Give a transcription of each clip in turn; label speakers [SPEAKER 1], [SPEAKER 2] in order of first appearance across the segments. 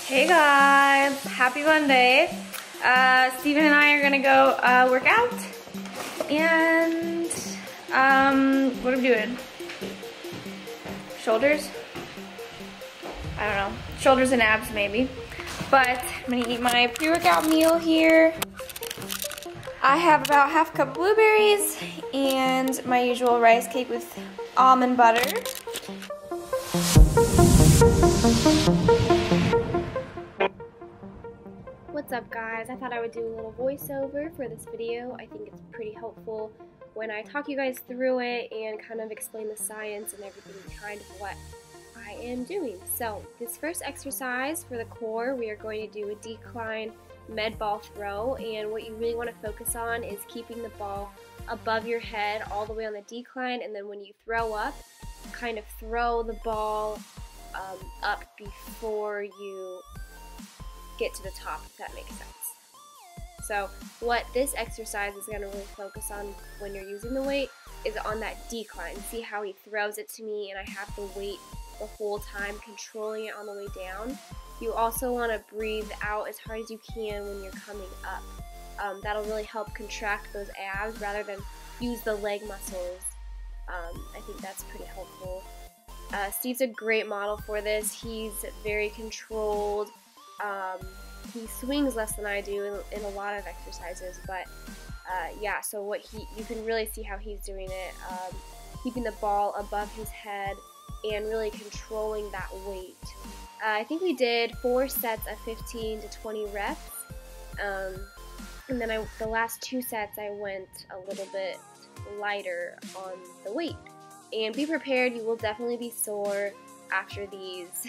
[SPEAKER 1] Hey guys, happy Monday. Steven and I are gonna go work out, and what are we doing? Shoulders? I don't know, shoulders and abs maybe. But I'm gonna eat my pre-workout meal here. I have about half a cup of blueberries and my usual rice cake with almond butter. What's up guys? I thought I would do a little voiceover for this video. I think it's pretty helpful when I talk you guys through it and kind of explain the science and everything behind what I am doing. So this first exercise for the core, we are going to do a decline med ball throw, and what you really want to focus on is keeping the ball above your head all the way on the decline, and then when you throw up, kind of throw the ball up before you get to the top, if that makes sense. So what this exercise is going to really focus on when you're using the weight is on that decline. See how he throws it to me and I have the weight the whole time controlling it on the way down. You also want to breathe out as hard as you can when you're coming up. That'll really help contract those abs rather than use the leg muscles. I think that's pretty helpful. Steve's a great model for this. He's very controlled. He swings less than I do in a lot of exercises, but yeah, so you can really see how he's doing it, keeping the ball above his head and really controlling that weight. I think we did 4 sets of 15 to 20 reps, and then the last 2 sets I went a little bit lighter on the weight. And be prepared, you will definitely be sore after these.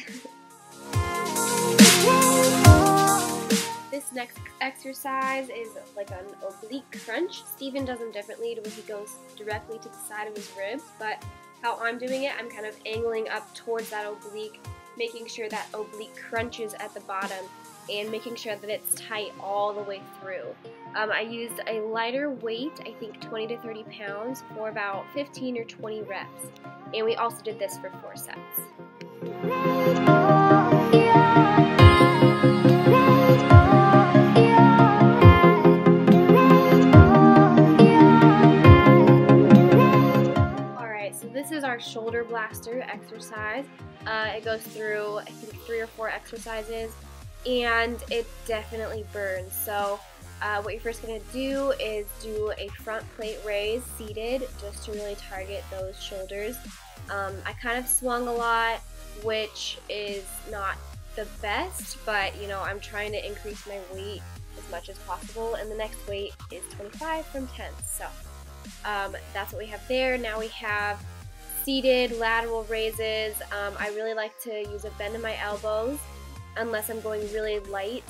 [SPEAKER 1] This next exercise is like an oblique crunch. Steven does them differently to where he goes directly to the side of his ribs, but how I'm doing it, I'm kind of angling up towards that oblique, making sure that oblique crunches at the bottom and making sure that it's tight all the way through. I used a lighter weight, I think 20 to 30 pounds, for about 15 or 20 reps. And we also did this for 4 sets. Alright, so this is our shoulder blaster exercise. It goes through, I think, 3 or 4 exercises, and it definitely burns. So what you're first going to do is do a front plate raise seated, just to really target those shoulders. I kind of swung a lot, which is not the best, but you know, I'm trying to increase my weight as much as possible, and the next weight is 25 from 10. So that's what we have there. Now we have seated lateral raises. I really like to use a bend in my elbows unless I'm going really light.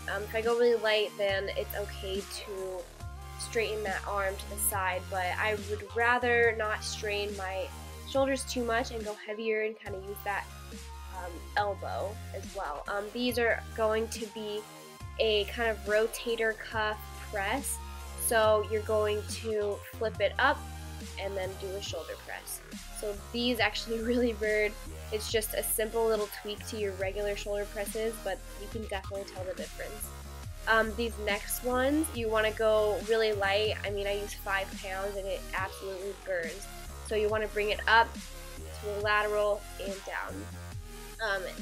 [SPEAKER 1] If I go really light, then it's okay to straighten that arm to the side, but I would rather not strain my shoulders too much and go heavier and kind of use that elbow as well. These are going to be a kind of rotator cuff press, so you're going to flip it up and then do a shoulder press. So these actually really burn. It's just a simple little tweak to your regular shoulder presses, but you can definitely tell the difference. These next ones, you want to go really light. I mean, I use 5 pounds and it absolutely burns. So you want to bring it up to a lateral and down.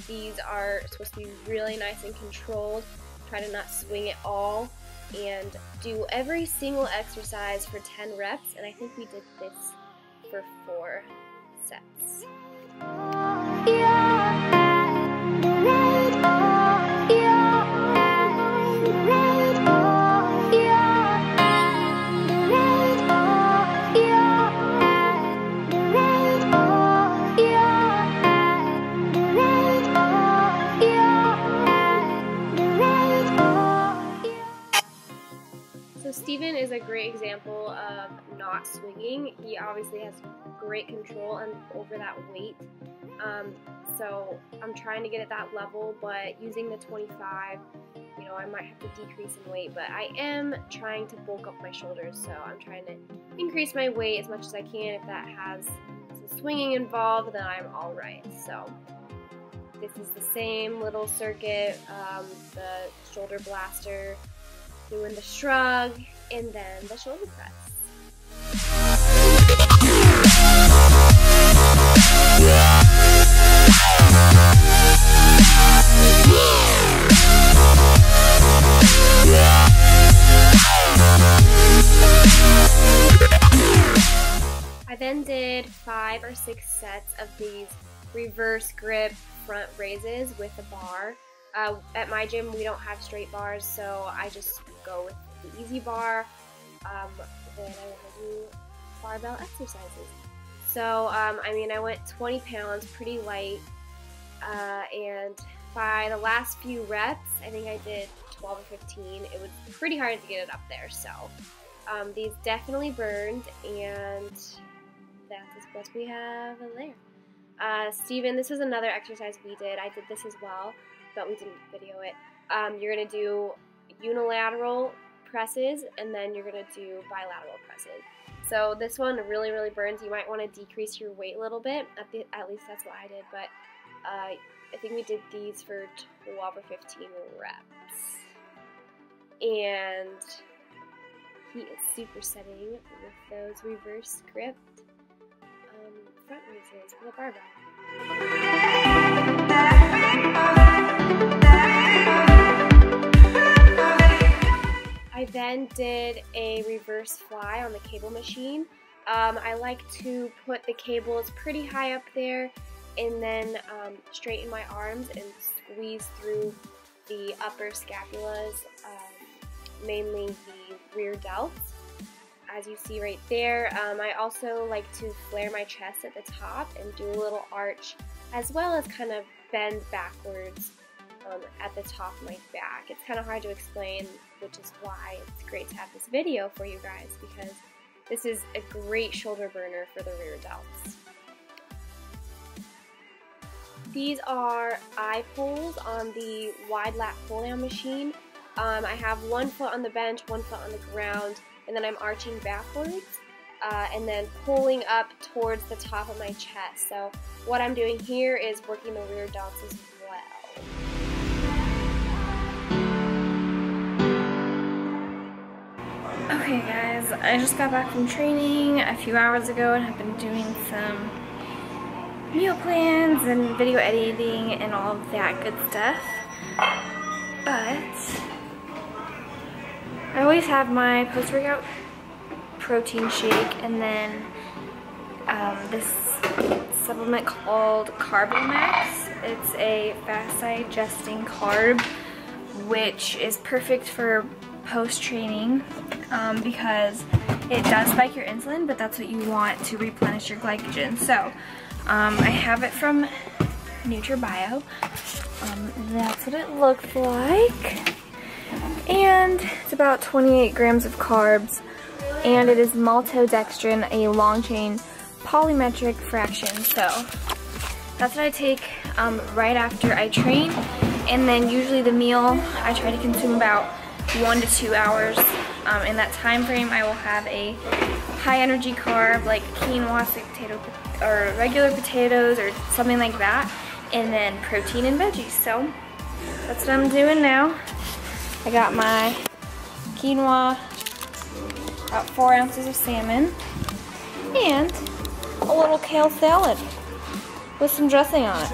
[SPEAKER 1] These are supposed to be really nice and controlled. Try to not swing it all, and do every single exercise for 10 reps, and I think we did this for 4 sets. So Steven is a great example of not swinging. He obviously has great control over that weight. So I'm trying to get at that level, but using the 25, you know, I might have to decrease in weight, but I am trying to bulk up my shoulders, so I'm trying to increase my weight as much as I can. If that has some swinging involved, then I'm alright. So this is the same little circuit, the shoulder blaster, doing the shrug, and then the shoulder press. I then did 5 or 6 sets of these reverse grip front raises with a bar. At my gym we don't have straight bars, so I just go with the easy bar. Then I want to do barbell exercises. So I mean, I went 20 pounds, pretty light, and by the last few reps, I think I did 12 or 15. It was pretty hard to get it up there, so these definitely burned, and that is what we have there. Steven, this was another exercise we did. I did this as well, but we didn't video it. You're going to do unilateral presses, and then you're going to do bilateral presses. So this one really, really burns. You might want to decrease your weight a little bit. At least that's what I did, but I think we did these for 12 or 15 reps. And he is supersetting with those reverse grip front raises with a barbell. I then did a reverse fly on the cable machine. I like to put the cables pretty high up there and then straighten my arms and squeeze through the upper scapulas, mainly the rear delts, as you see right there. I also like to flare my chest at the top and do a little arch, as well as kind of bend backwards at the top of my back. It's kind of hard to explain, which is why it's great to have this video for you guys, because this is a great shoulder burner for the rear delts. These are eye pulls on the wide lat pull down machine. I have one foot on the bench, one foot on the ground, and then I'm arching backwards and then pulling up towards the top of my chest. So what I'm doing here is working the rear delts as well. Okay guys, I just got back from training a few hours ago and have been doing some meal plans and video editing and all of that good stuff. But I always have my post-workout protein shake and then this supplement called Max. It's a fast digesting carb, which is perfect for post-training because it does spike your insulin, but that's what you want to replenish your glycogen. So I have it from NutriBio. That's what it looks like. And it's about 28 grams of carbs, and it is maltodextrin, a long-chain polymetric fraction. So that's what I take right after I train, and then usually the meal I try to consume about 1 to 2 hours. In that time frame, I will have a high energy carb like quinoa, sweet potato, or regular potatoes, or something like that, and then protein and veggies. So that's what I'm doing now. I got my quinoa, about 4 ounces of salmon, and a little kale salad with some dressing on it.